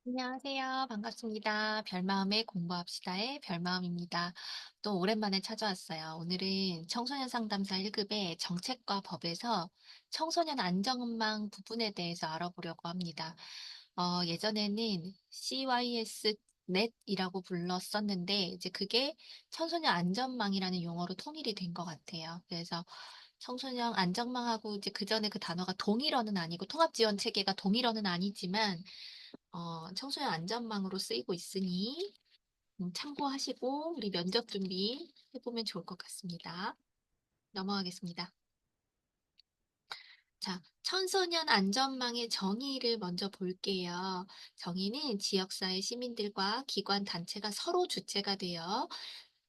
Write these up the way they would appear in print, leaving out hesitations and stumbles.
안녕하세요. 반갑습니다. 별마음에 공부합시다의 별마음입니다. 또 오랜만에 찾아왔어요. 오늘은 청소년 상담사 1급의 정책과 법에서 청소년 안전망 부분에 대해서 알아보려고 합니다. 예전에는 CYS 넷이라고 불렀었는데, 이제 그게 청소년 안전망이라는 용어로 통일이 된 것 같아요. 그래서 청소년 안전망하고 이제 그 전에 그 단어가 동일어는 아니고 통합지원 체계가 동일어는 아니지만 청소년 안전망으로 쓰이고 있으니 참고하시고 우리 면접 준비 해보면 좋을 것 같습니다. 넘어가겠습니다. 자, 청소년 안전망의 정의를 먼저 볼게요. 정의는 지역사회 시민들과 기관 단체가 서로 주체가 되어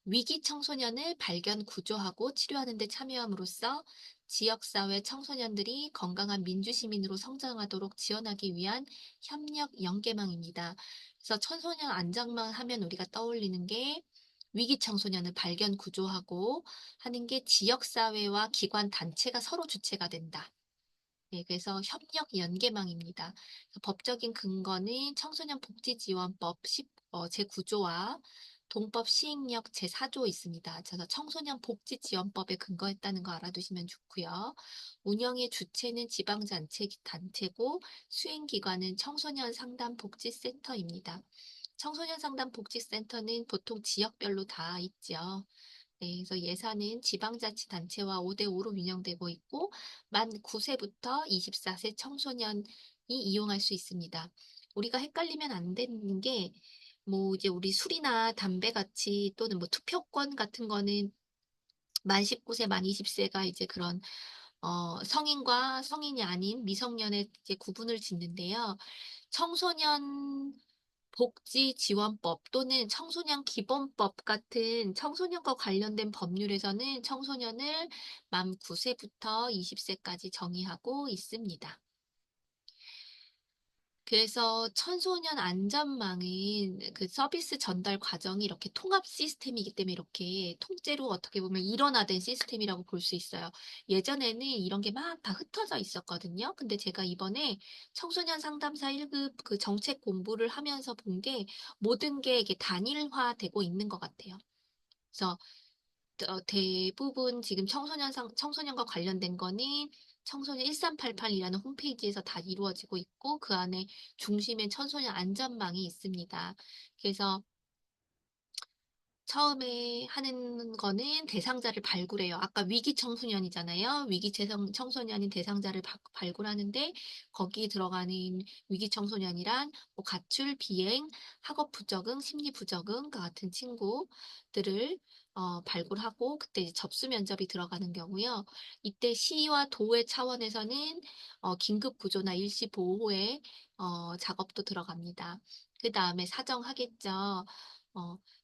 위기 청소년을 발견, 구조하고 치료하는 데 참여함으로써 지역사회 청소년들이 건강한 민주시민으로 성장하도록 지원하기 위한 협력 연계망입니다. 그래서 청소년 안전망 하면 우리가 떠올리는 게 위기 청소년을 발견, 구조하고 하는 게 지역사회와 기관 단체가 서로 주체가 된다. 네, 그래서 협력 연계망입니다. 법적인 근거는 청소년 복지지원법 제9조와 동법 시행령 제4조 있습니다. 그래서 청소년 복지지원법에 근거했다는 거 알아두시면 좋고요. 운영의 주체는 단체고 수행기관은 청소년 상담 복지센터입니다. 청소년 상담 복지센터는 보통 지역별로 다 있죠. 네, 그래서 예산은 지방자치단체와 5대5로 운영되고 있고, 만 9세부터 24세 청소년이 이용할 수 있습니다. 우리가 헷갈리면 안 되는 게, 뭐, 이제 우리 술이나 담배 같이 또는 뭐 투표권 같은 거는 만 19세, 만 20세가 이제 그런, 성인과 성인이 아닌 미성년의 이제 구분을 짓는데요. 청소년 복지지원법 또는 청소년 기본법 같은 청소년과 관련된 법률에서는 청소년을 만 9세부터 20세까지 정의하고 있습니다. 그래서 청소년 안전망은 그 서비스 전달 과정이 이렇게 통합 시스템이기 때문에 이렇게 통째로 어떻게 보면 일원화된 시스템이라고 볼 수 있어요. 예전에는 이런 게 막 다 흩어져 있었거든요. 근데 제가 이번에 청소년 상담사 1급 그 정책 공부를 하면서 본 게 모든 게 이게 단일화되고 있는 것 같아요. 그래서 대부분 지금 청소년과 관련된 거는 청소년 1388이라는 홈페이지에서 다 이루어지고 있고, 그 안에 중심에 청소년 안전망이 있습니다. 그래서 처음에 하는 거는 대상자를 발굴해요. 아까 위기 청소년이잖아요. 청소년인 대상자를 발굴하는데 거기 들어가는 위기 청소년이란 뭐 가출, 비행, 학업 부적응, 심리 부적응 같은 친구들을 발굴하고 그때 이제 접수 면접이 들어가는 경우요. 이때 시와 도의 차원에서는 긴급 구조나 일시 보호의 작업도 들어갑니다. 그 다음에 사정하겠죠.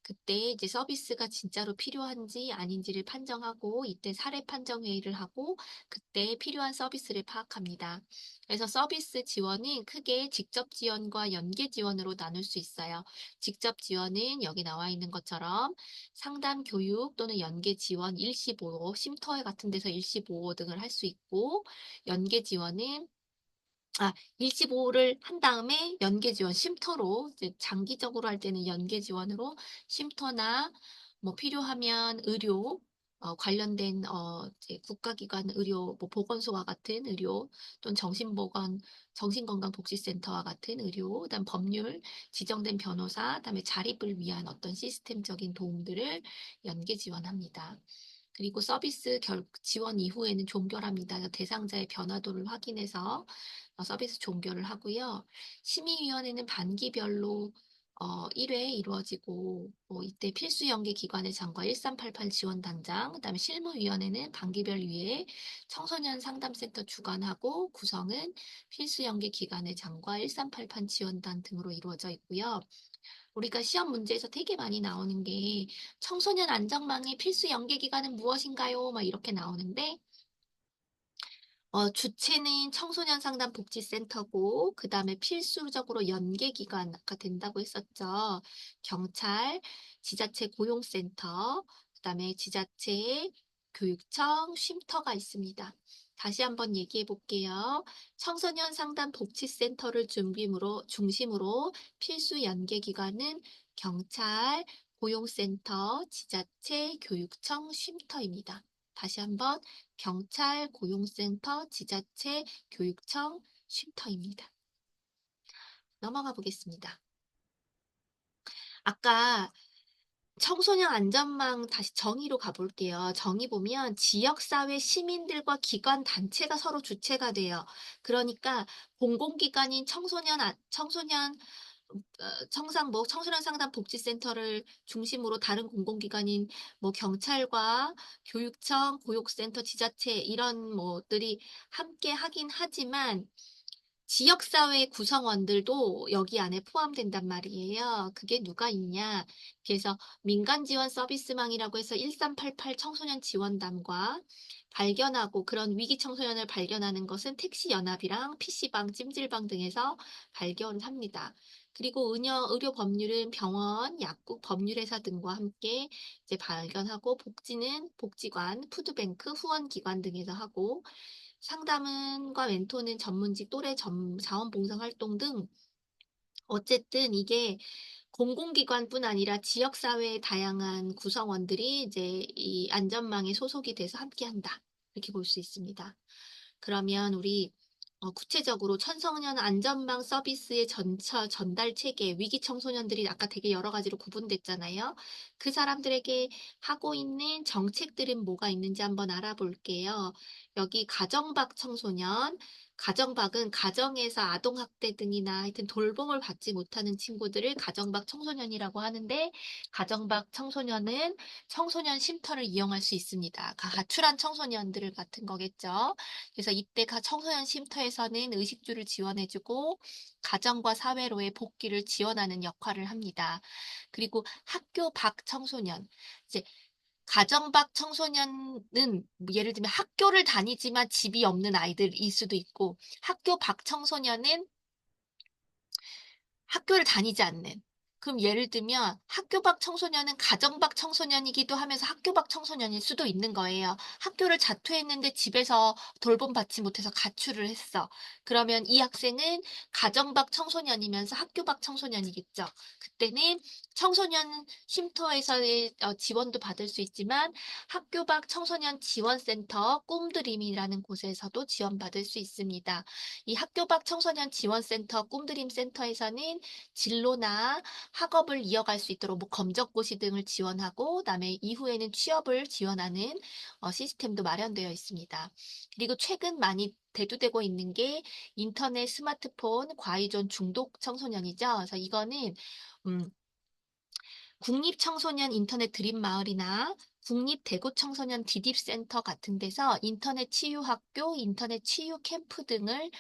그때 이제 서비스가 진짜로 필요한지 아닌지를 판정하고 이때 사례 판정 회의를 하고 그때 필요한 서비스를 파악합니다. 그래서 서비스 지원은 크게 직접 지원과 연계 지원으로 나눌 수 있어요. 직접 지원은 여기 나와 있는 것처럼 상담 교육 또는 연계 지원, 일시보호, 쉼터 같은 데서 일시보호 등을 할 수 있고 연계 지원은 일시보호를 한 다음에 연계 지원, 쉼터로, 이제 장기적으로 할 때는 연계 지원으로 쉼터나 뭐 필요하면 의료, 관련된, 이제 국가기관 의료, 뭐 보건소와 같은 의료, 또는 정신건강복지센터와 같은 의료, 그다음 법률, 지정된 변호사, 그다음에 자립을 위한 어떤 시스템적인 도움들을 연계 지원합니다. 그리고 서비스 지원 이후에는 종결합니다. 대상자의 변화도를 확인해서 서비스 종결을 하고요. 심의위원회는 반기별로 1회 이루어지고 이때 필수 연계 기관의 장과 1388 지원단장, 그다음에 실무위원회는 반기별 위에 청소년 상담센터 주관하고 구성은 필수 연계 기관의 장과 1388 지원단 등으로 이루어져 있고요. 우리가 시험 문제에서 되게 많이 나오는 게 청소년 안전망의 필수 연계 기관은 무엇인가요? 막 이렇게 나오는데 주체는 청소년 상담 복지센터고, 그 다음에 필수적으로 연계기관가 된다고 했었죠. 경찰, 지자체 고용센터, 그 다음에 지자체 교육청, 쉼터가 있습니다. 다시 한번 얘기해 볼게요. 청소년 상담 복지센터를 중심으로 필수 연계 기관은 경찰, 고용센터, 지자체, 교육청, 쉼터입니다. 다시 한번 경찰, 고용센터, 지자체, 교육청, 쉼터입니다. 넘어가 보겠습니다. 아까 청소년 안전망 다시 정의로 가볼게요. 정의 보면 지역사회 시민들과 기관 단체가 서로 주체가 돼요. 그러니까 공공기관인 청소년 상담 복지센터를 중심으로 다른 공공기관인 뭐 경찰과 교육청, 고용센터, 지자체 이런 뭐들이 함께 하긴 하지만 지역사회 구성원들도 여기 안에 포함된단 말이에요. 그게 누가 있냐? 그래서 민간지원 서비스망이라고 해서 1388 청소년 지원담과 발견하고 그런 위기 청소년을 발견하는 것은 택시연합이랑 PC방, 찜질방 등에서 발견합니다. 그리고 의료 법률은 병원, 약국, 법률회사 등과 함께 이제 발견하고 복지는 복지관, 푸드뱅크, 후원기관 등에서 하고 상담은과 멘토는 전문직 또래 자원봉사 활동 등 어쨌든 이게 공공기관뿐 아니라 지역사회의 다양한 구성원들이 이제 이 안전망에 소속이 돼서 함께한다. 이렇게 볼 수 있습니다. 그러면 우리 구체적으로 청소년 안전망 서비스의 전달 체계, 위기 청소년들이 아까 되게 여러 가지로 구분됐잖아요. 그 사람들에게 하고 있는 정책들은 뭐가 있는지 한번 알아볼게요. 여기 가정박 청소년, 가정박은 가정에서 아동학대 등이나 하여튼 돌봄을 받지 못하는 친구들을 가정박 청소년이라고 하는데, 가정박 청소년은 청소년 쉼터를 이용할 수 있습니다. 가출한 청소년들 같은 거겠죠. 그래서 이때 청소년 쉼터에서는 의식주를 지원해주고 가정과 사회로의 복귀를 지원하는 역할을 합니다. 그리고 학교 밖 청소년, 이제 가정 밖 청소년은 예를 들면 학교를 다니지만 집이 없는 아이들일 수도 있고 학교 밖 청소년은 학교를 다니지 않는. 그럼 예를 들면 학교 밖 청소년은 가정 밖 청소년이기도 하면서 학교 밖 청소년일 수도 있는 거예요. 학교를 자퇴했는데 집에서 돌봄받지 못해서 가출을 했어. 그러면 이 학생은 가정 밖 청소년이면서 학교 밖 청소년이겠죠. 그때는 청소년 쉼터에서의 지원도 받을 수 있지만 학교 밖 청소년 지원센터 꿈드림이라는 곳에서도 지원받을 수 있습니다. 이 학교 밖 청소년 지원센터 꿈드림 센터에서는 진로나 학업을 이어갈 수 있도록 뭐 검정고시 등을 지원하고 그다음에 이후에는 취업을 지원하는 시스템도 마련되어 있습니다. 그리고 최근 많이 대두되고 있는 게 인터넷, 스마트폰, 과의존 중독 청소년이죠. 그래서 이거는 음, 국립청소년 인터넷 드림마을이나 국립대구청소년 디딥센터 같은 데서 인터넷 치유학교, 인터넷 치유 캠프 등을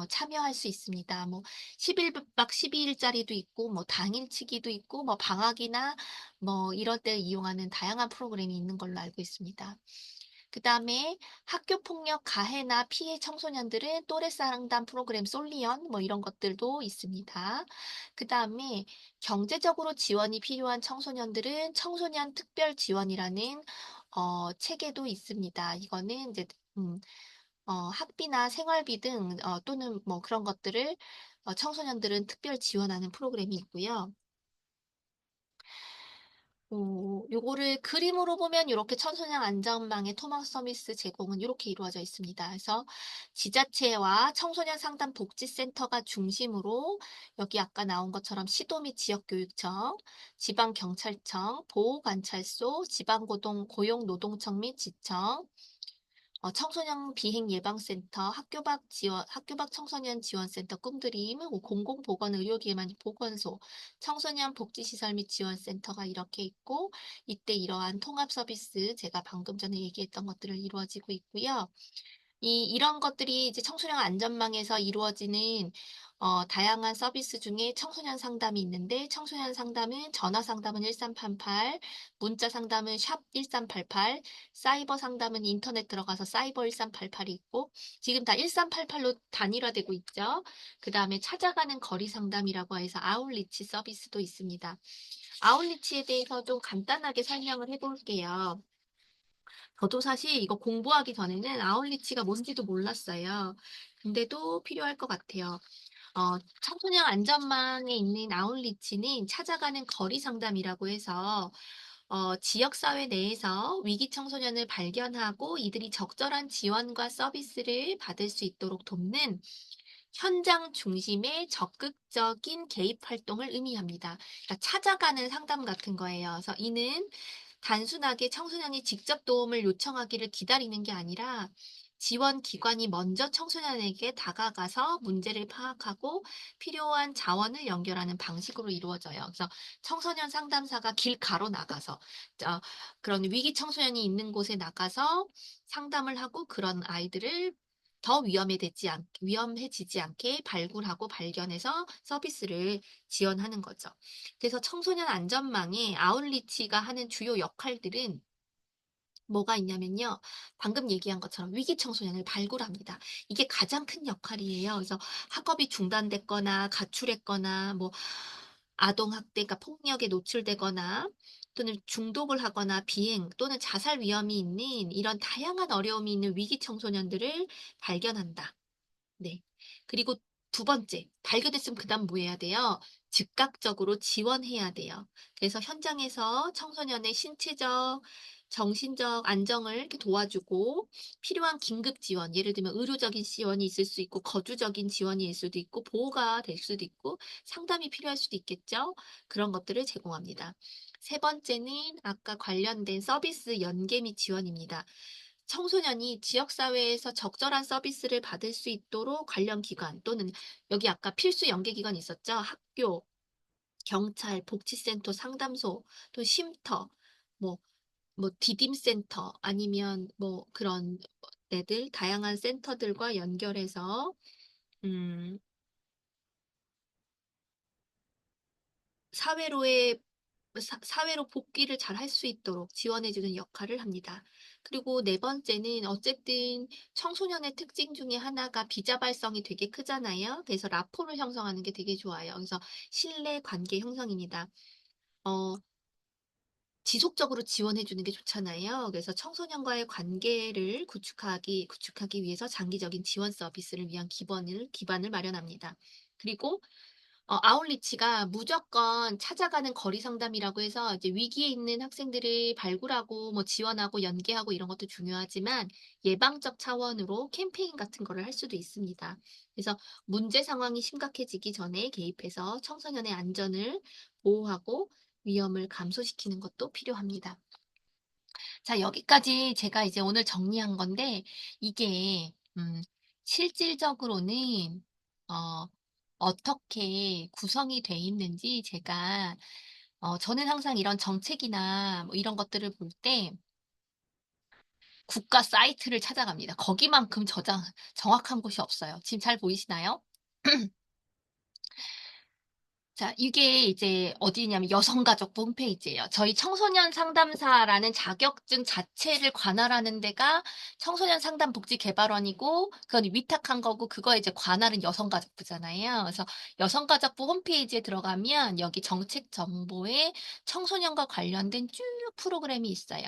참여할 수 있습니다. 뭐 11박 12일짜리도 있고 뭐 당일치기도 있고 뭐 방학이나 뭐 이럴 때 이용하는 다양한 프로그램이 있는 걸로 알고 있습니다. 그다음에 학교 폭력 가해나 피해 청소년들은 또래 상담 프로그램 솔리언 뭐 이런 것들도 있습니다. 그다음에 경제적으로 지원이 필요한 청소년들은 청소년 특별 지원이라는 체계도 있습니다. 이거는 이제 학비나 생활비 등 또는 뭐 그런 것들을 청소년들은 지원하는 프로그램이 있고요. 요거를 그림으로 보면 이렇게 청소년 안전망의 토막 서비스 제공은 이렇게 이루어져 있습니다. 그래서 지자체와 청소년 상담 복지센터가 중심으로 여기 아까 나온 것처럼 시도 및 지역교육청, 지방경찰청, 보호관찰소, 지방고용노동청 및 지청, 청소년 비행 예방센터, 학교 밖 청소년 지원센터 꿈드림, 공공보건의료기관 보건소, 청소년 복지시설 및 지원센터가 이렇게 있고, 이때 이러한 통합 서비스, 제가 방금 전에 얘기했던 것들을 이루어지고 있고요. 이런 것들이 이제 청소년 안전망에서 이루어지는 다양한 서비스 중에 청소년 상담이 있는데 청소년 상담은 전화 상담은 1388, 문자 상담은 샵 1388, 사이버 상담은 인터넷 들어가서 사이버 1388이 있고 지금 다 1388로 단일화되고 있죠. 그 다음에 찾아가는 거리 상담이라고 해서 아웃리치 서비스도 있습니다. 아웃리치에 대해서 좀 간단하게 설명을 해볼게요. 저도 사실 이거 공부하기 전에는 아웃리치가 뭔지도 몰랐어요. 근데도 필요할 것 같아요. 청소년 안전망에 있는 아웃리치는 찾아가는 거리 상담이라고 해서 지역사회 내에서 위기 청소년을 발견하고 이들이 적절한 지원과 서비스를 받을 수 있도록 돕는 현장 중심의 적극적인 개입 활동을 의미합니다. 그러니까 찾아가는 상담 같은 거예요. 그래서 이는 단순하게 청소년이 직접 도움을 요청하기를 기다리는 게 아니라 지원 기관이 먼저 청소년에게 다가가서 문제를 파악하고 필요한 자원을 연결하는 방식으로 이루어져요. 그래서 청소년 상담사가 길 가로 나가서 어, 그런 위기 청소년이 있는 곳에 나가서 상담을 하고 그런 아이들을 더 위험해지지 않게 발굴하고 발견해서 서비스를 지원하는 거죠. 그래서 청소년 안전망에 아웃리치가 하는 주요 역할들은 뭐가 있냐면요. 방금 얘기한 것처럼 위기 청소년을 발굴합니다. 이게 가장 큰 역할이에요. 그래서 학업이 중단됐거나 가출했거나 뭐 아동 학대가 폭력에 노출되거나 또는 중독을 하거나 비행 또는 자살 위험이 있는 이런 다양한 어려움이 있는 위기 청소년들을 발견한다. 네. 그리고 두 번째, 발견했으면 그다음 뭐 해야 돼요? 즉각적으로 지원해야 돼요. 그래서 현장에서 청소년의 신체적, 정신적 안정을 이렇게 도와주고 필요한 긴급 지원, 예를 들면 의료적인 지원이 있을 수 있고 거주적인 지원이 있을 수도 있고 보호가 될 수도 있고 상담이 필요할 수도 있겠죠. 그런 것들을 제공합니다. 세 번째는 아까 관련된 서비스 연계 및 지원입니다. 청소년이 지역사회에서 적절한 서비스를 받을 수 있도록 관련 기관 또는 여기 아까 필수 연계기관 있었죠? 학교, 경찰, 복지센터, 상담소, 또 쉼터, 뭐, 디딤센터 아니면 뭐 그런 데들 다양한 센터들과 연결해서 음, 사회로의 사회로 복귀를 잘 할 수 있도록 지원해주는 역할을 합니다. 그리고 네 번째는 어쨌든 청소년의 특징 중에 하나가 비자 발성이 되게 크잖아요. 그래서 라포를 형성하는 게 되게 좋아요. 그래서 신뢰 관계 형성입니다. 어, 지속적으로 지원해주는 게 좋잖아요. 그래서 청소년과의 관계를 구축하기 위해서 장기적인 지원 서비스를 위한 기반을 마련합니다. 그리고 아웃리치가 무조건 찾아가는 거리 상담이라고 해서 이제 위기에 있는 학생들을 발굴하고 뭐 지원하고 연계하고 이런 것도 중요하지만 예방적 차원으로 캠페인 같은 거를 할 수도 있습니다. 그래서 문제 상황이 심각해지기 전에 개입해서 청소년의 안전을 보호하고 위험을 감소시키는 것도 필요합니다. 자, 여기까지 제가 이제 오늘 정리한 건데 이게 실질적으로는 어, 어떻게 구성이 돼 있는지 제가 저는 항상 이런 정책이나 뭐 이런 것들을 볼 때 국가 사이트를 찾아갑니다. 거기만큼 정확한 곳이 없어요. 지금 잘 보이시나요? 자, 이게 이제 어디냐면 여성가족부 홈페이지예요. 저희 청소년 상담사라는 자격증 자체를 관할하는 데가 청소년 상담복지개발원이고 그건 위탁한 거고 그거에 이제 관할은 여성가족부잖아요. 그래서 여성가족부 홈페이지에 들어가면 여기 정책 정보에 청소년과 관련된 쭉 프로그램이 있어요.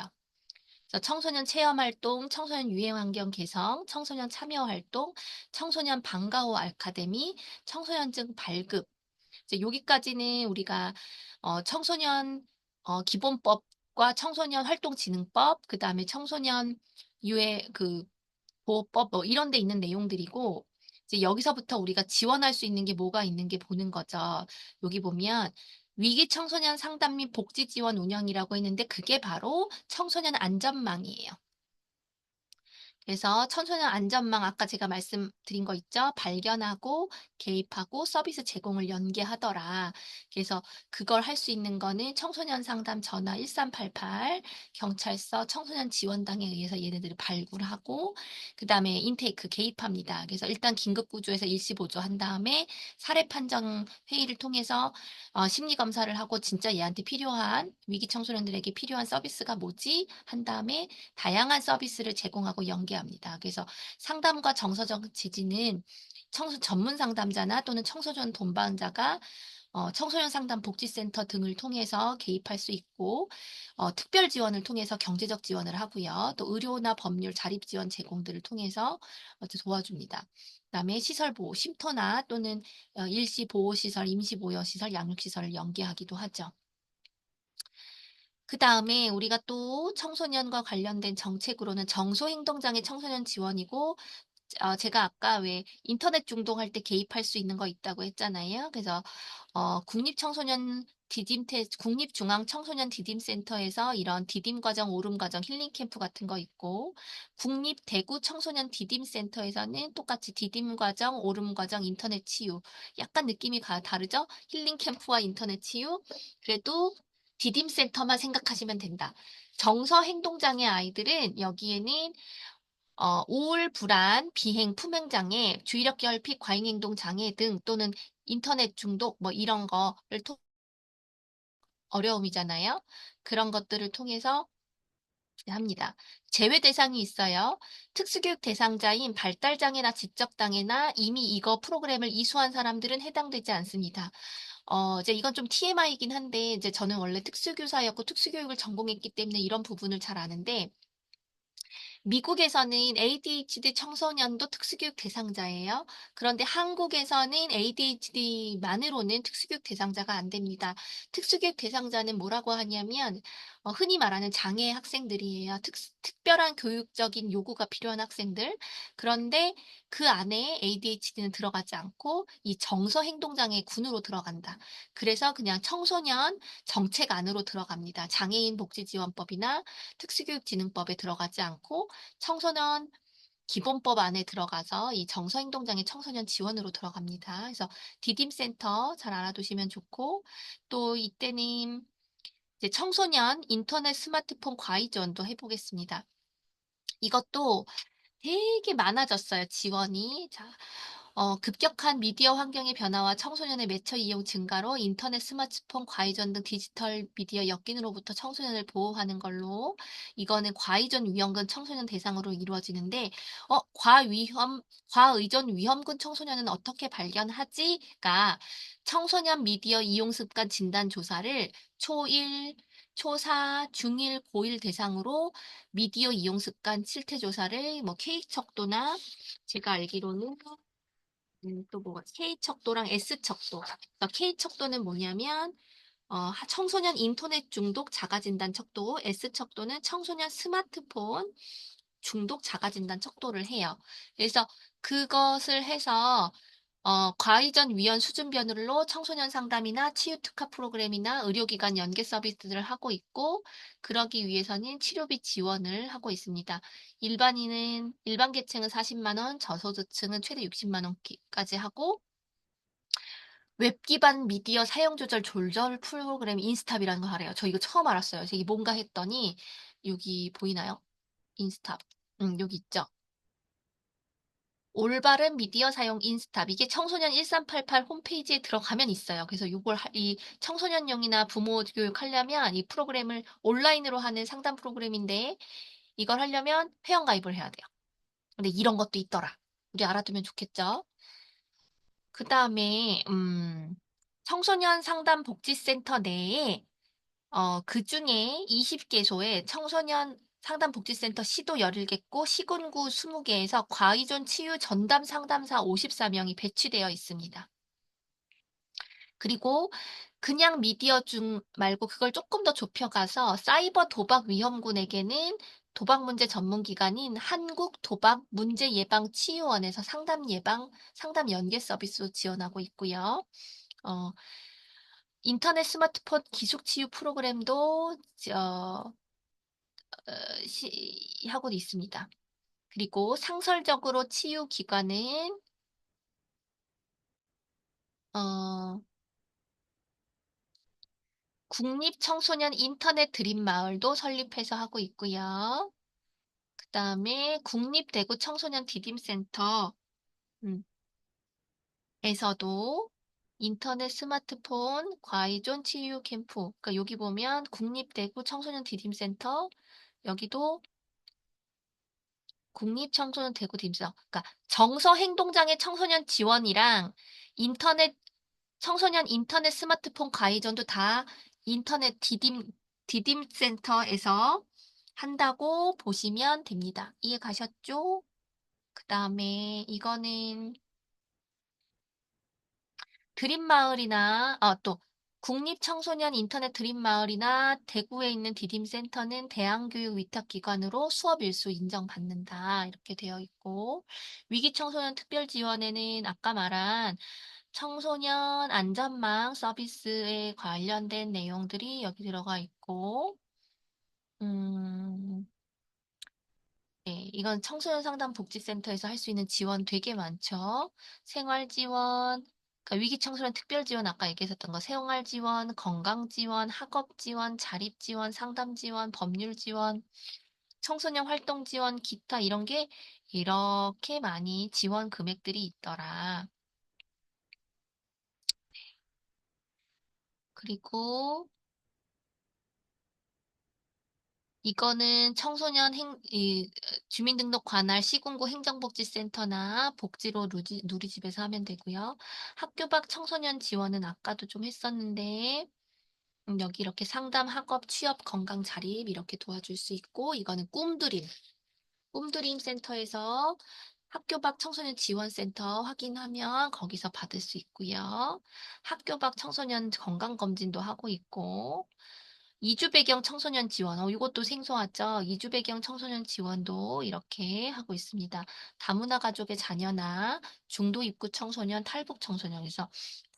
그래서 청소년 체험활동, 청소년 유해환경 개선, 청소년 참여활동, 청소년 방과후 아카데미, 청소년증 발급, 이제 여기까지는 우리가 청소년 기본법과 청소년 활동진흥법, 그다음에 청소년 유해 보호법 뭐 이런 데 있는 내용들이고 이제 여기서부터 우리가 지원할 수 있는 게 뭐가 있는 게 보는 거죠. 여기 보면 위기 청소년 상담 및 복지 지원 운영이라고 했는데 그게 바로 청소년 안전망이에요. 그래서 청소년 안전망 아까 제가 말씀드린 거 있죠? 발견하고 개입하고 서비스 제공을 연계하더라. 그래서 그걸 할 수 있는 거는 청소년 상담 전화 1388, 경찰서 청소년 지원당에 의해서 얘네들을 발굴하고 그다음에 인테이크 개입합니다. 그래서 일단 긴급 구조에서 일시보조 한 다음에 사례 판정 회의를 통해서 심리 검사를 하고 진짜 얘한테 필요한 위기 청소년들에게 필요한 서비스가 뭐지? 한 다음에 다양한 서비스를 제공하고 연계합니다. 그래서 상담과 정서적 지지는 청소 전문 상담자나 또는 청소년 동반자가 청소년 상담 복지센터 등을 통해서 개입할 수 있고, 특별 지원을 통해서 경제적 지원을 하고요. 또 의료나 법률 자립 지원 제공들을 통해서 도와줍니다. 그다음에 시설 보호, 쉼터나 또는 일시 보호 시설, 임시 보호 시설, 양육 시설을 연계하기도 하죠. 그다음에 우리가 또 청소년과 관련된 정책으로는 정소행동장애 청소년 지원이고, 제가 아까 왜 인터넷 중독할 때 개입할 수 있는 거 있다고 했잖아요. 그래서 국립중앙청소년 디딤센터에서 이런 디딤 과정, 오름 과정, 힐링 캠프 같은 거 있고, 국립대구 청소년 디딤센터에서는 똑같이 디딤 과정, 오름 과정, 인터넷 치유. 약간 느낌이 다르죠? 힐링 캠프와 인터넷 치유. 그래도 디딤센터만 생각하시면 된다. 정서 행동장애 아이들은 여기에는 우울, 불안, 비행, 품행장애, 주의력 결핍, 과잉행동 장애 등 또는 인터넷 중독 뭐 이런 거를 어려움이잖아요. 그런 것들을 통해서 합니다. 제외 대상이 있어요. 특수교육 대상자인 발달장애나 지적장애나 이미 이거 프로그램을 이수한 사람들은 해당되지 않습니다. 이제 이건 좀 TMI이긴 한데, 이제 저는 원래 특수교사였고 특수교육을 전공했기 때문에 이런 부분을 잘 아는데, 미국에서는 ADHD 청소년도 특수교육 대상자예요. 그런데 한국에서는 ADHD만으로는 특수교육 대상자가 안 됩니다. 특수교육 대상자는 뭐라고 하냐면 흔히 말하는 장애 학생들이에요. 특별한 교육적인 요구가 필요한 학생들. 그런데 그 안에 ADHD는 들어가지 않고 이 정서행동장애 군으로 들어간다. 그래서 그냥 청소년 정책 안으로 들어갑니다. 장애인 복지지원법이나 특수교육진흥법에 들어가지 않고 청소년 기본법 안에 들어가서 이 정서행동장애 청소년 지원으로 들어갑니다. 그래서 디딤센터 잘 알아두시면 좋고, 또 이때는 이제 청소년 인터넷 스마트폰 과외 지원도 해보겠습니다. 이것도 되게 많아졌어요, 지원이. 자, 급격한 미디어 환경의 변화와 청소년의 매체 이용 증가로 인터넷, 스마트폰, 과의전 등 디지털 미디어 역긴으로부터 청소년을 보호하는 걸로, 이거는 과의전 위험군 청소년 대상으로 이루어지는데, 과의전 위험군 청소년은 어떻게 발견하지?가 청소년 미디어 이용 습관 진단 조사를 초1, 초4, 중1, 고1 대상으로 미디어 이용 습관 실태 조사를 뭐 K척도나 제가 알기로는 또 뭐가 K척도랑 S척도. 그러니까 K척도는 뭐냐면 청소년 인터넷 중독 자가진단 척도, S척도는 청소년 스마트폰 중독 자가진단 척도를 해요. 그래서 그것을 해서 과의전 위험 수준별로 청소년 상담이나 치유 특화 프로그램이나 의료기관 연계 서비스들을 하고 있고, 그러기 위해서는 치료비 지원을 하고 있습니다. 일반 계층은 40만 원, 저소득층은 최대 60만 원까지 하고, 웹 기반 미디어 사용 조절 프로그램 인스탑이라는 거 하래요. 저 이거 처음 알았어요. 이게 뭔가 했더니 여기 보이나요? 인스탑. 여기 있죠. 올바른 미디어 사용 인스탑. 이게 청소년 1388 홈페이지에 들어가면 있어요. 그래서 이 청소년용이나 부모 교육 하려면 이 프로그램을 온라인으로 하는 상담 프로그램인데, 이걸 하려면 회원가입을 해야 돼요. 근데 이런 것도 있더라. 우리 알아두면 좋겠죠? 그 다음에, 청소년 상담 복지센터 내에 그 중에 20개소에 청소년 상담복지센터 시도 17개고 시군구 20개에서 과의존 치유 전담 상담사 54명이 배치되어 있습니다. 그리고 그냥 미디어 중 말고 그걸 조금 더 좁혀가서 사이버 도박 위험군에게는 도박 문제 전문 기관인 한국 도박 문제 예방 치유원에서 상담 연계 서비스 지원하고 있고요. 어, 인터넷 스마트폰 기숙 치유 프로그램도 하고 있습니다. 그리고 상설적으로 치유 기관은 어, 국립청소년 인터넷 드림마을도 설립해서 하고 있고요. 그다음에 국립대구 청소년 디딤센터 에서도 인터넷 스마트폰 과의존 치유 캠프. 그러니까 여기 보면 국립대구 청소년 디딤센터, 여기도 국립청소년 대구 디딤센터. 그러니까 정서 행동장애 청소년 지원이랑 인터넷 청소년 인터넷 스마트폰 가이전도 다 인터넷 디딤 센터에서 한다고 보시면 됩니다. 이해 가셨죠? 그 다음에 이거는 드림마을이나, 또, 국립청소년 인터넷 드림마을이나 대구에 있는 디딤센터는 대안교육 위탁기관으로 수업 일수 인정받는다. 이렇게 되어 있고, 위기청소년 특별지원에는 아까 말한 청소년 안전망 서비스에 관련된 내용들이 여기 들어가 있고, 음, 네, 이건 청소년 상담 복지센터에서 할 수 있는 지원 되게 많죠. 생활 지원, 그러니까 위기 청소년 특별 지원 아까 얘기했었던 거 생활 지원, 건강 지원, 학업 지원, 자립 지원, 상담 지원, 법률 지원, 청소년 활동 지원, 기타 이런 게 이렇게 많이 지원 금액들이 있더라. 그리고 이거는 주민등록 관할 시군구 행정복지센터나 복지로 누리집에서 하면 되고요. 학교 밖 청소년 지원은 아까도 좀 했었는데, 여기 이렇게 상담, 학업, 취업, 건강, 자립 이렇게 도와줄 수 있고, 이거는 꿈드림 센터에서 학교 밖 청소년 지원센터 확인하면 거기서 받을 수 있고요. 학교 밖 청소년 건강검진도 하고 있고, 이주 배경 청소년 지원, 이것도 생소하죠? 이주 배경 청소년 지원도 이렇게 하고 있습니다. 다문화 가족의 자녀나 중도 입구 청소년, 탈북 청소년에서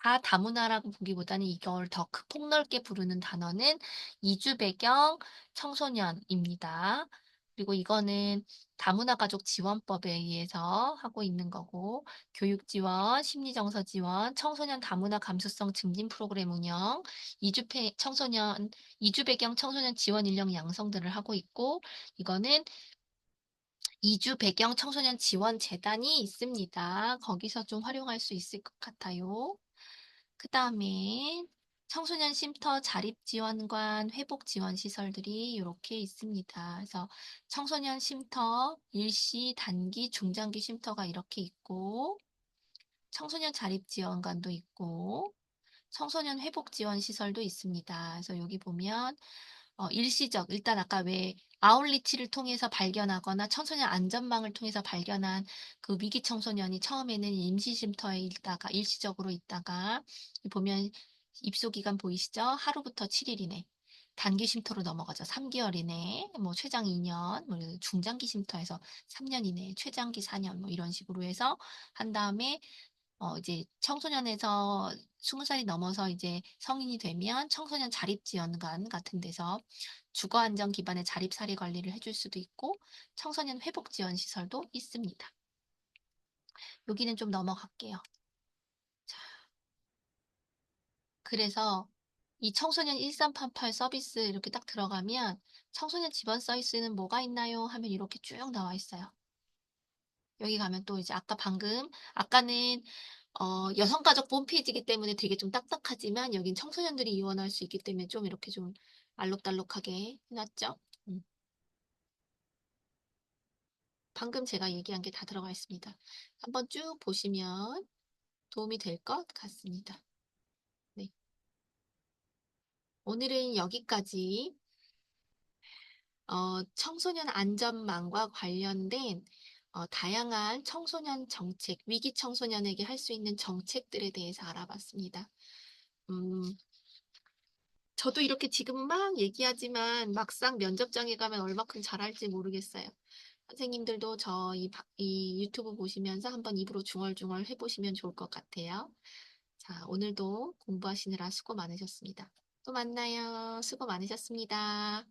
다 다문화라고 보기보다는 이걸 더 폭넓게 부르는 단어는 이주 배경 청소년입니다. 그리고 이거는 다문화 가족 지원법에 의해서 하고 있는 거고, 교육 지원, 심리 정서 지원, 청소년 다문화 감수성 증진 프로그램 운영, 이주 배경 청소년 지원 인력 양성들을 하고 있고, 이거는 이주 배경 청소년 지원 재단이 있습니다. 거기서 좀 활용할 수 있을 것 같아요. 그 다음에 청소년 쉼터 자립지원관 회복 지원 시설들이 이렇게 있습니다. 그래서 청소년 쉼터 일시, 단기, 중장기 쉼터가 이렇게 있고, 청소년 자립지원관도 있고, 청소년 회복 지원 시설도 있습니다. 그래서 여기 보면 일시적, 일단 아까 왜 아웃리치를 통해서 발견하거나 청소년 안전망을 통해서 발견한 그 위기 청소년이 처음에는 임시쉼터에 있다가 일시적으로 있다가 보면 입소 기간 보이시죠? 하루부터 7일이네. 단기 쉼터로 넘어가죠. 3개월 이내, 뭐 최장 2년, 뭐 중장기 쉼터에서 3년 이내, 최장기 4년, 뭐 이런 식으로 해서 한 다음에 이제 청소년에서 20살이 넘어서 이제 성인이 되면 청소년 자립지원관 같은 데서 주거안전 기반의 자립사례 관리를 해줄 수도 있고 청소년 회복지원시설도 있습니다. 여기는 좀 넘어갈게요. 자, 그래서 이 청소년 1388 서비스 이렇게 딱 들어가면 청소년 지원 서비스는 뭐가 있나요? 하면 이렇게 쭉 나와 있어요. 여기 가면 또 이제 아까는 여성가족부 홈페이지이기 때문에 되게 좀 딱딱하지만 여긴 청소년들이 이원할 수 있기 때문에 좀 이렇게 좀 알록달록하게 해놨죠. 음. 방금 제가 얘기한 게 다 들어가 있습니다. 한번 쭉 보시면 도움이 될 것 같습니다. 네. 오늘은 여기까지 청소년 안전망과 관련된 다양한 청소년 정책, 위기 청소년에게 할 수 있는 정책들에 대해서 알아봤습니다. 음, 저도 이렇게 지금 막 얘기하지만 막상 면접장에 가면 얼마큼 잘할지 모르겠어요. 선생님들도 이 유튜브 보시면서 한번 입으로 중얼중얼 해보시면 좋을 것 같아요. 자, 오늘도 공부하시느라 수고 많으셨습니다. 또 만나요. 수고 많으셨습니다.